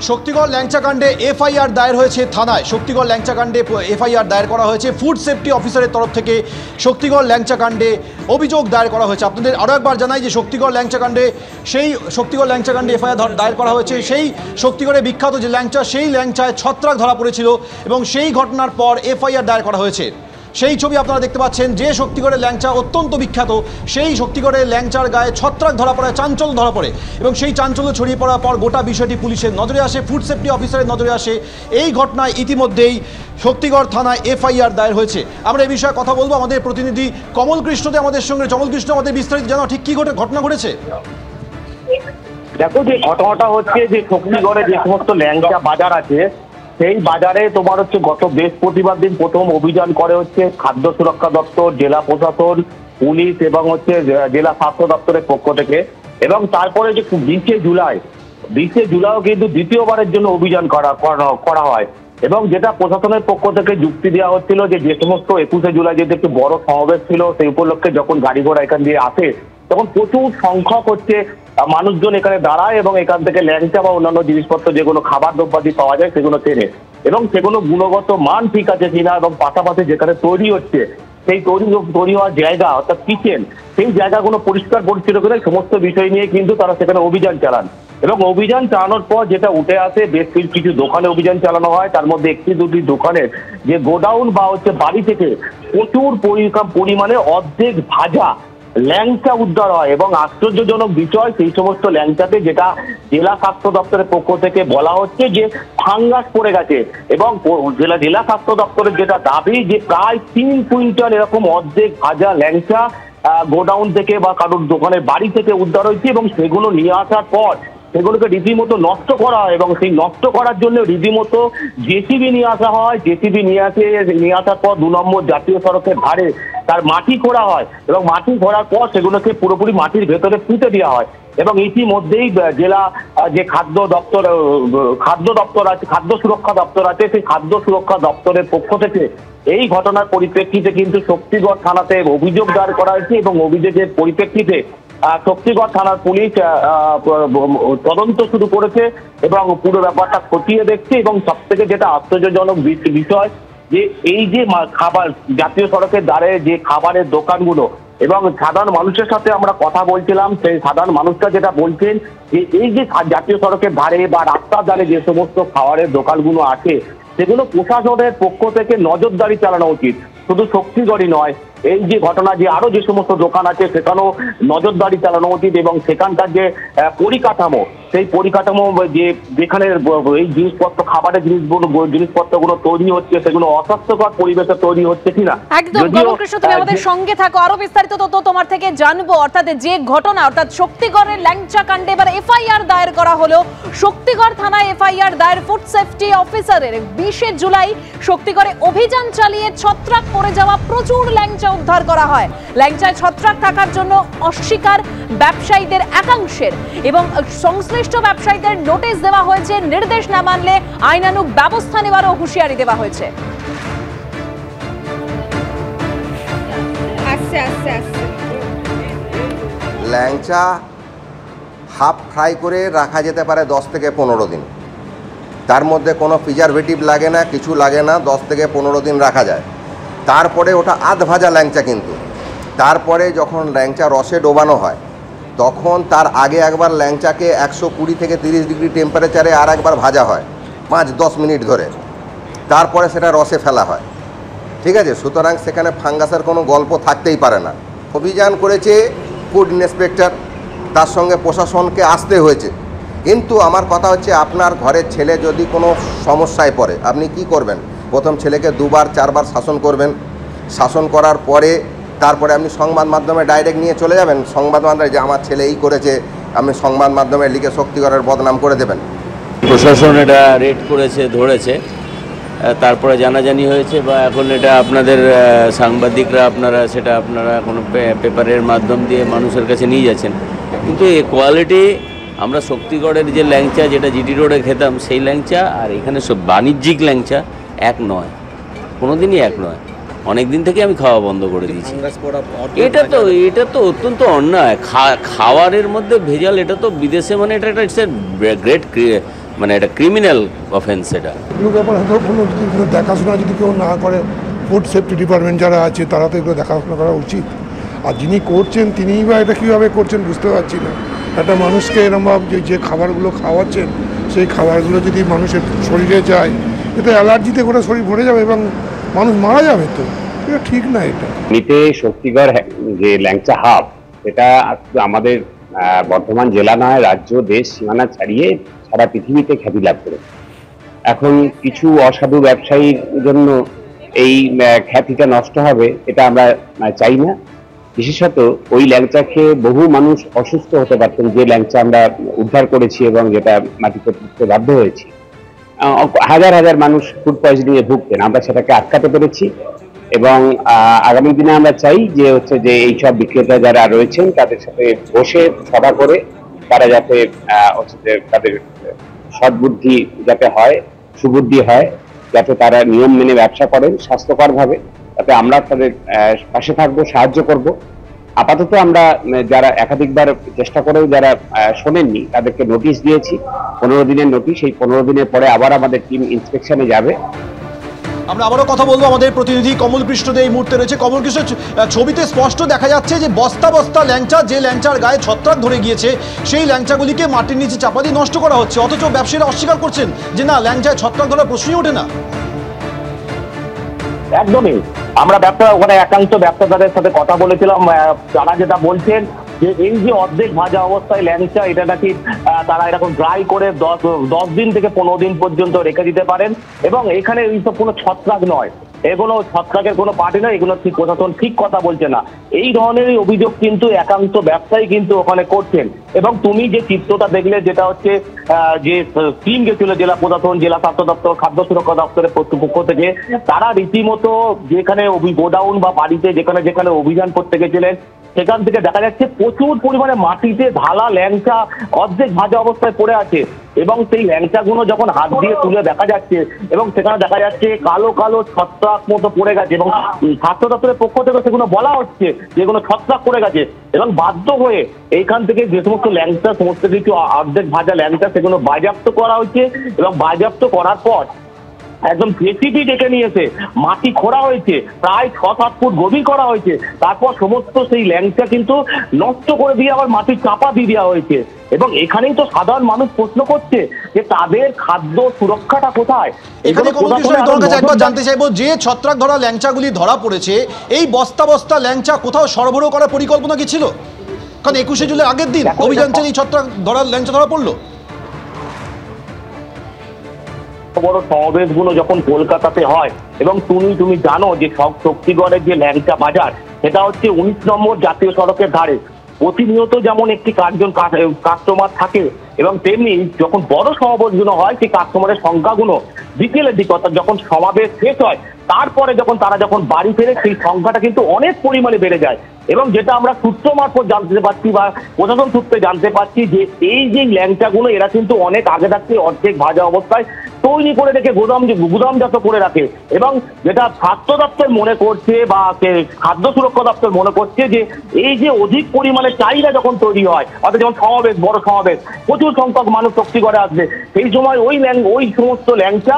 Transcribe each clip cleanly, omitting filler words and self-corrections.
Shaktigarh ল্যাংচাকাণ্ডে FIR দায়ের হয়েছে থানায়। শক্তিগড় ল্যাংচাকাণ্ডে এফআইআর দায়ের করা হয়েছে। ফুড সেফটি অফিসারের তরফ থেকে শক্তিগড় ল্যাংচাকাণ্ডে অভিযোগ দায়ের করা হয়েছে। আপনাদের আরও একবার জানাই যে শক্তিগড় ল্যাংচাকাণ্ডে এফআইআর দায়ের করা হয়েছে। সেই শক্তিগড়ে বিখ্যাত যে ল্যাংচা, সেই ল্যাংচায় ছত্রাক ধরা পড়েছিল এবং সেই ঘটনার পর এফআইআর দায়ের করা হয়েছে। সেই ছবি আপনারা দেখতে পাচ্ছেন। যে শক্তিগড়ের ল্যাংচা অত্যন্ত বিখ্যাত, সেই শক্তিগড়ের ল্যাংচার গায়ে ছত্রাক ধরা পড়ে, চাঞ্চল্য ধরা পড়ে এবং সেই চাঞ্চল্য ছড়িয়ে পড়ার পর গোটা বিষয়টি পুলিশের নজরে আসে, ফুড সেফটি অফিসারের নজরে আসে। এই ঘটনায় ইতিমধ্যেই শক্তিগড় থানায় এফআইআর দায়ের হয়েছে। আমরা এই বিষয়ে কথা বলবো। আমাদের প্রতিনিধি কমল কৃষ্ণতে আমাদের সঙ্গে। কমল কৃষ্ণ, আমাদের বিস্তারিত জানো ঠিক কি ঘটনা ঘটেছে? দেখো, যে ঘটনাটা হচ্ছে যে শক্তিগড়ে যে সমস্ত ল্যাংচা বাজার আছে, সেই বাজারে তোমার হচ্ছে গত বৃহস্পতিবার দিন প্রথম অভিযান করে হচ্ছে খাদ্য সুরক্ষা দপ্তর, জেলা প্রশাসন, পুলিশ এবং হচ্ছে জেলা স্বাস্থ্য দপ্তরের পক্ষ থেকে। এবং তারপরে যে 20 জুলাইও কিন্তু দ্বিতীয়বারের জন্য অভিযান করা হয়। এবং যেটা প্রশাসনের পক্ষ থেকে যুক্তি দেওয়া হচ্ছিল যে সমস্ত 21 জুলাই যেহেতু একটি বড় সমাবেশ ছিল, সেই উপলক্ষে যখন গাড়ি ঘোড়া এখান দিয়ে আসে তখন প্রচুর সংখ্যক হচ্ছে মানুষজন এখানে দাঁড়ায় এবং এখান থেকে ল্যাংচা বা অন্যান্য জিনিসপত্র যেগুলো খাবার দ্রব্যাদি পাওয়া যায় সেগুলো কেনে এবং সেগুলো গুণগত মান ঠিক আছে কিনা এবং পাশাপাশি যেখানে তৈরি হচ্ছে সেই তৈরি হওয়ার জায়গা অর্থাৎ কিচেন, সেই জায়গাগুলো পরিষ্কার পরিচ্ছন্ন করে সমস্ত বিষয় নিয়ে কিন্তু তারা সেখানে অভিযান চালান। এবং অভিযান চালানোর পর যেটা উঠে আসে, বেশ কিছু দোকানে অভিযান চালানো হয়। তার মধ্যে একটি দুটি দোকানের যে গোডাউন বা হচ্ছে বাড়ি থেকে প্রচুর পরিমাণে অর্ধেক ভাজা ল্যাংচা উদ্ধার হয়। এবং আশ্চর্যজনক বিষয়, সেই সমস্ত ল্যাংচাতে যেটা জেলা স্বাস্থ্য দপ্তরের পক্ষ থেকে বলা হচ্ছে যে ফাঙ্গাস পড়ে গেছে। এবং জেলা স্বাস্থ্য দপ্তরের যেটা দাবি যে প্রায় 3 কুইন্টাল এরকম অর্ধেক ভাজা ল্যাংচা গোডাউন থেকে বা কারোর দোকানের বাড়ি থেকে উদ্ধার হয়েছে এবং সেগুলো নিয়ে আসার পর সেগুলোকে রীতিমতো নষ্ট করা হয়। এবং সেই নষ্ট করার জন্য রীতিমতো জেসিবি নিয়ে আসা হয়। জেসিবি নিয়ে আসার পর 2 নম্বর জাতীয় সড়কের ধারে তার মাটি খোঁড়া হয় এবং মাটি খোঁড়ার পর সেগুলোকে পুরোপুরি মাটির ভেতরে পুঁতে দেওয়া হয়। এবং ইতিমধ্যেই জেলা যে খাদ্য সুরক্ষা দপ্তর আছে, সেই খাদ্য সুরক্ষা দপ্তরের পক্ষ থেকে এই ঘটনার পরিপ্রেক্ষিতে কিন্তু শক্তিগড় থানাতে অভিযোগ দায়ের করা হয়েছে। এবং অভিযোগের পরিপ্রেক্ষিতে শক্তিগড় থানার পুলিশ তদন্ত শুরু করেছে এবং পুরো ব্যাপারটা খতিয়ে দেখছে। এবং সব থেকে যেটা আশ্চর্যজনক বিষয় যে এই যে খাবার জাতীয় সড়কের ধারে যে খাবারের দোকানগুলো এবং সাধারণ মানুষের সাথে আমরা কথা বলছিলাম, সেই সাধারণ মানুষরা যেটা বলছেন যে এই যে জাতীয় সড়কের ধারে বা রাস্তার ধারে যে সমস্ত খাবারের দোকানগুলো আছে সেগুলো প্রশাসনের পক্ষ থেকে নজরদারি চালানো উচিত। শুধু শক্তিগড়ই নয়, এই যে ঘটনা যে আরো যে সমস্ত দোকান আছে সেখানেও নজরদারি চালানো উচিত। এবং সেখানকার যে পরিকাঠামো, সেই পরিকাঠামো যেখানে এই জিনিসপত্র খাবারের জিনিসপত্রগুলো তৈরি হচ্ছে সেগুলো অস্বাস্থ্যকর পরিবেশে তৈরি হচ্ছে কিনা। একদম কৃষ্ণ, তুমি আমাদের সঙ্গে থাকো, আরো বিস্তারিত তথ্য তোমার থেকে জানবো। অর্থাৎ যে ঘটনা, অর্থাৎ শক্তিগড়ের ল্যাংচা কাণ্ডে এবার এফআইআর দায়ের করা হলো। শক্তিগড় থানায় এফআইআর দায়ের ফুড সেফটি অফিসারের। 20 জুলাই শক্তিগড়ে অভিযান চালিয়ে ছত্রাক পড়ে যাওয়া প্রচুর ল্যাংচা উদ্ধার করা হয়। ল্যাংচায় ছত্রাক থাকার জন্য অস্বীকার ব্যবসায়ীদের একাংশের এবং সংশ্লিষ্ট ব্যবসায়ীদের নোটিশ দেওয়া হয়েছে। নির্দেশ না মানলে আইনানুগ ব্যবস্থা নেওয়ারও হুঁশিয়ারি দেওয়া হয়েছে। ল্যাংচা হাফ ফ্রাই করে রাখা যেতে পারে 10 থেকে 15 দিন। তার মধ্যে কোনো প্রিজারভেটিভ লাগে না, কিছু লাগে না, 10 থেকে 15 দিন রাখা যায়। তারপরে ওটা আধ ভাজা ল্যাংচা। কিন্তু তারপরে যখন ল্যাংচা রসে ডোবানো হয় তখন তার আগে একবার ল্যাংচাকে 120 থেকে 30 ডিগ্রি টেম্পারেচারে আর একবার ভাজা হয় 5-10 মিনিট ধরে, তারপরে সেটা রসে ফেলা হয়। ঠিক আছে, সুতরাং সেখানে ফাঙ্গাসের কোনো গল্প থাকতেই পারে না। অভিযান করেছে ফুড ইন্সপেক্টর, তার সঙ্গে প্রশাসনকে আসতে হয়েছে। কিন্তু আমার কথা হচ্ছে, আপনার ঘরের ছেলে যদি কোনো সমস্যায় পড়ে আপনি কি করবেন? প্রথম ছেলেকে 2-4 বার শাসন করবেন। শাসন করার পরে তারপরে আপনি সংবাদ মাধ্যমে ডাইরেক্ট নিয়ে চলে যাবেন। সংবাদ মাধ্যমে যে আমার ছেলে এই করেছে, আপনি সংবাদ মাধ্যমে লিখে শক্তিগড়ের বদনাম করে দেবেন। প্রশাসন এটা রেড করেছে, ধরেছে, তারপরে জানাজানি হয়েছে বা এখন এটা আপনাদের সাংবাদিকরা আপনারা কোনো পেপারের মাধ্যম দিয়ে মানুষের কাছে নিয়ে যাচ্ছেন। কিন্তু এই কোয়ালিটি আমরা শক্তিগড়ের যে ল্যাংচা যেটা জিটি রোডে খেতাম সেই ল্যাংচা আর এখানে সব বাণিজ্যিক ল্যাংচা এক নয়, কোনোদিনই এক নয়। অনেক দিন থেকে আমি খাওয়া বন্ধ করে দিয়েছি। এটা তো অত্যন্ত অন্যায়। খাওয়ারের মধ্যে ভেজাল, এটা তো বিদেশে মানে এটা একটা গ্রেট মানে এটা ক্রিমিনাল অফেন্স। এটা এগুলো ব্যাপার হয়তো কোনো যদি দেখাশোনা যদি কেউ না করে, ফুড সেফটি ডিপার্টমেন্ট যারা আছে তারা তো এগুলো দেখাশোনা করা উচিত। আর যিনি করছেন তিনিই বা এটা কীভাবে করছেন বুঝতে পারছি না। একটা মানুষকে এরমভাবে যে খাবারগুলো খাওয়াচ্ছেন সেই খাবারগুলো যদি মানুষের শরীরে যায়, এতে অ্যালার্জিতে করে শরীর ভরে যাবে এবং মানুষ মারা যাবে। তো এটা ঠিক না। এটা এমনিতে শক্তিগড় যে ল্যাংচা হাব, এটা আমাদের বর্ধমান জেলা নয়, রাজ্য দেশ সীমানা ছাড়িয়ে সারা পৃথিবীতে খ্যাতি লাভ করেছে। এখন কিছু অসাধু ব্যবসায়ীর জন্য এই খ্যাতিটা নষ্ট হবে, এটা আমরা চাই না। বিশেষত ওই ল্যাংচা খেয়ে বহু মানুষ অসুস্থ হতে পারতেন, যে ল্যাংচা আমরা উদ্ধার করেছি এবং যেটা মাটিতে পুঁততে বাধ্য হয়েছি। হাজার হাজার মানুষ ফুড পয়জনিং এ ভুগতেন, আমরা সেটাকে আটকাতে পেরেছি। এবং আগামী দিনে আমরা চাই যে এইসব বিক্রেতা যারা রয়েছেন তাদের সাথে বসে সভা করে তারা যাতে তাদের সদ্বুদ্ধি যাতে হয়, সুবুদ্ধি হয়, যাতে তারা নিয়ম মেনে ব্যবসা করেন স্বাস্থ্যকরভাবে, তাতে আমরা তাদের পাশে থাকবো, সাহায্য করব। আপাতত আমরা যারা একাধিকবার চেষ্টা করেও যারা শোনেননি তাদেরকে নোটিশ দিয়েছি, 15 দিনের নোটিশ। এই 15 দিনের পরে আবার আমাদের টিম ইন্সপেকশনে যাবে। আমরা আবারও কথা বলবো, আমাদের প্রতিনিধি কমল কৃষ্ণ দে এই মুহূর্তে রয়েছে। কমল কৃষ্ণ, ছবিতে স্পষ্ট দেখা যাচ্ছে যে বস্তা বস্তা ল্যাংচা, যে ল্যাংচার গায়ে ছত্রাক ধরে গিয়েছে সেই ল্যাংচাগুলিকে মাটির নিচে চাপা দিয়ে নষ্ট করা হচ্ছে, অথচ ব্যবসায়ীরা অস্বীকার করছেন যে না, ল্যাংচায় ছত্রাক ধরার প্রশ্নই ওঠে না। একদমই, আমরা ওখানে একাংশ ব্যবসাদারের সাথে কথা বলেছিলাম, তারা যেটা বলছেন যে এই যে অর্ধেক ভাজা অবস্থায় ল্যাংচা, এটা নাকি তারা এরকম ড্রাই করে 10 দিন থেকে 15 দিন পর্যন্ত রেখে দিতে পারেন, এবং এখানে এইসব কোনো ছত্রাক নয়, এগুলো ছত্রাকের কোনো পার্টি নয়, এগুলো ঠিক প্রশাসন ঠিক কথা বলছে না। এই ধরনের অভিযোগ কিন্তু একাংশ ব্যবসায়ী কিন্তু ওখানে করছেন। এবং তুমি যে চিত্রটা দেখলে, যেটা হচ্ছে যে টিম গেছিল জেলা প্রশাসন, জেলা স্বাস্থ্য দপ্তর, খাদ্য সুরক্ষা দপ্তরের পক্ষ থেকে, তারা রীতিমতো যেখানে গোডাউন বা বাড়িতে যেখানে যেখানে অভিযান করতে গেছিলেন, সেখান থেকে দেখা যাচ্ছে প্রচুর পরিমাণে মাটিতে ঢালা ল্যাংচা অর্ধেক ভাজা অবস্থায় পড়ে আছে। এবং সেই ল্যাংচাগুলো যখন হাত দিয়ে তুলে দেখা যাচ্ছে, এবং সেখানে দেখা যাচ্ছে কালো কালো ছত্রাক মতো পড়ে গেছে, এবং স্বাস্থ্য দপ্তরের পক্ষ থেকে সেগুলো বলা হচ্ছে যেগুলো ছত্রাক পড়ে গেছে। এবং বাধ্য হয়ে এইখান থেকে যে সমস্ত ল্যাংচা, সমস্ত কিছু অর্ধেক ভাজা ল্যাংচা, সেগুলো বাজেয়াপ্ত করা হয়েছে। এবং বাজেয়াপ্ত করার পর একদম জেসিবি ডেকে নিয়েছে, মাটি খোঁড়া হয়েছে, প্রায় 6-7 ফুট গভীর করা হয়েছে। তারপর সমস্ত সেই ল্যাংচা কিন্তু নষ্ট করে দিয়ে আবার মাটির চাপা দিয়ে দেওয়া হয়েছে। এবং এখানেই তো সাধারণ মানুষ প্রশ্ন করছে যে তাদের খাদ্য সুরক্ষাটা কোথায়। এখানে তোমার কাছে একবার জানতে চাইবো, যে ছত্রাক ধরা ল্যাংচাগুলি ধরা পড়েছে, এই বস্তা বস্তা ল্যাংচা কোথাও সরবরাহ করার পরিকল্পনা কি ছিল? কারণ 21শে জুলাই আগের দিন অভিযান চালিয়ে ছত্রাক ধরা ল্যাংচা ধরা পড়লো। বড় সমাবেশগুলো যখন কলকাতাতে হয়, এবং তুমি জানো যে শক্তিগড়ের যে ল্যাংচা বাজার, সেটা হচ্ছে 19 নম্বর জাতীয় সড়কের ধারে। প্রতিনিয়ত যেমন একটি কাস্টমার থাকে, এবং তেমনি যখন বড় সমাবেশগুলো হয় সেই কাস্টমারের সংখ্যাগুলো বিকেলের দিকে, অর্থাৎ যখন সমাবেশ শেষ হয় তারপরে তারা যখন বাড়ি ফেরে, সেই সংখ্যাটা কিন্তু অনেক পরিমাণে বেড়ে যায়। এবং যেটা আমরা সূত্র মারফত জানতে পারছি বা প্রশাসন সূত্রে জানতে পারছি যে এই যে ল্যাংচাগুলো এরা কিন্তু অনেক আগে থাকতে অর্ধেক ভাজা অবস্থায় তৈরি করে রেখে গুদামজাত করে রাখে। এবং যেটা স্বাস্থ্য দপ্তর মনে করছে বা খাদ্য সুরক্ষা দপ্তর মনে করছে যে এই যে অধিক পরিমাণে চাহিদা যখন তৈরি হয়, অর্থাৎ যেমন সমাবেশ, বড় সমাবেশ, প্রচুর সংখ্যক মানুষ শক্তিগড়ে আসবে, সেই সময় ওই সমস্ত ল্যাংচা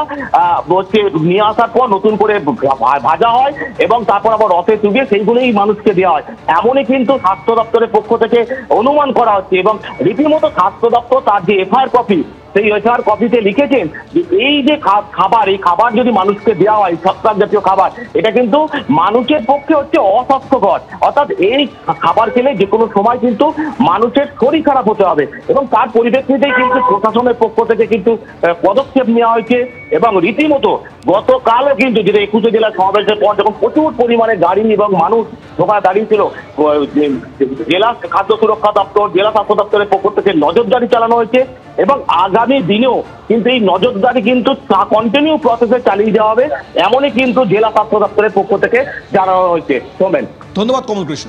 নিয়ে আসার পর নতুন করে ভাজা হয় এবং তারপর আবার রসে চুবিয়ে সেইগুলোই মানুষকে দেওয়া হয়। এমনই কিন্তু স্বাস্থ্য দপ্তরের পক্ষ থেকে অনুমান করা হচ্ছে। এবং রীতিমতো স্বাস্থ্য দপ্তর তার যে এফআইআর কপি, সেই এফআইআর কপিতে লিখেছেন যে এই যে খাবার, এই খাবার যদি মানুষকে দেওয়া হয়, ছত্রাক জাতীয় খাবার, এটা কিন্তু মানুষের পক্ষে হচ্ছে অস্বাস্থ্যকর। অর্থাৎ এই খাবার খেলে যে কোনো সময় কিন্তু মানুষের শরীর খারাপ হতে হবে। এবং তার পরিপ্রেক্ষিতেই কিন্তু প্রশাসনের পক্ষ থেকে কিন্তু পদক্ষেপ নেওয়া হয়েছে। এবং রীতিমতো গতকালও কিন্তু, যেটা 21শে জেলার সমাবেশের পর যখন প্রচুর পরিমাণে গাড়ি এবং মানুষ ঢোকা দাঁড়িয়েছিল, জেলা খাদ্য সুরক্ষা দপ্তর, জেলা স্বাস্থ্য দপ্তরের পক্ষ থেকে নজরদারি চালানো হয়েছে। এবং আগামী দিনেও কিন্তু এই নজরদারি কিন্তু কন্টিনিউ প্রসেসে চালিয়ে দেওয়া হবে, এমনই কিন্তু জেলা স্বাস্থ্য দপ্তরের পক্ষ থেকে জানানো হয়েছে। সোমেন, ধন্যবাদ কমল কৃষ্ণ।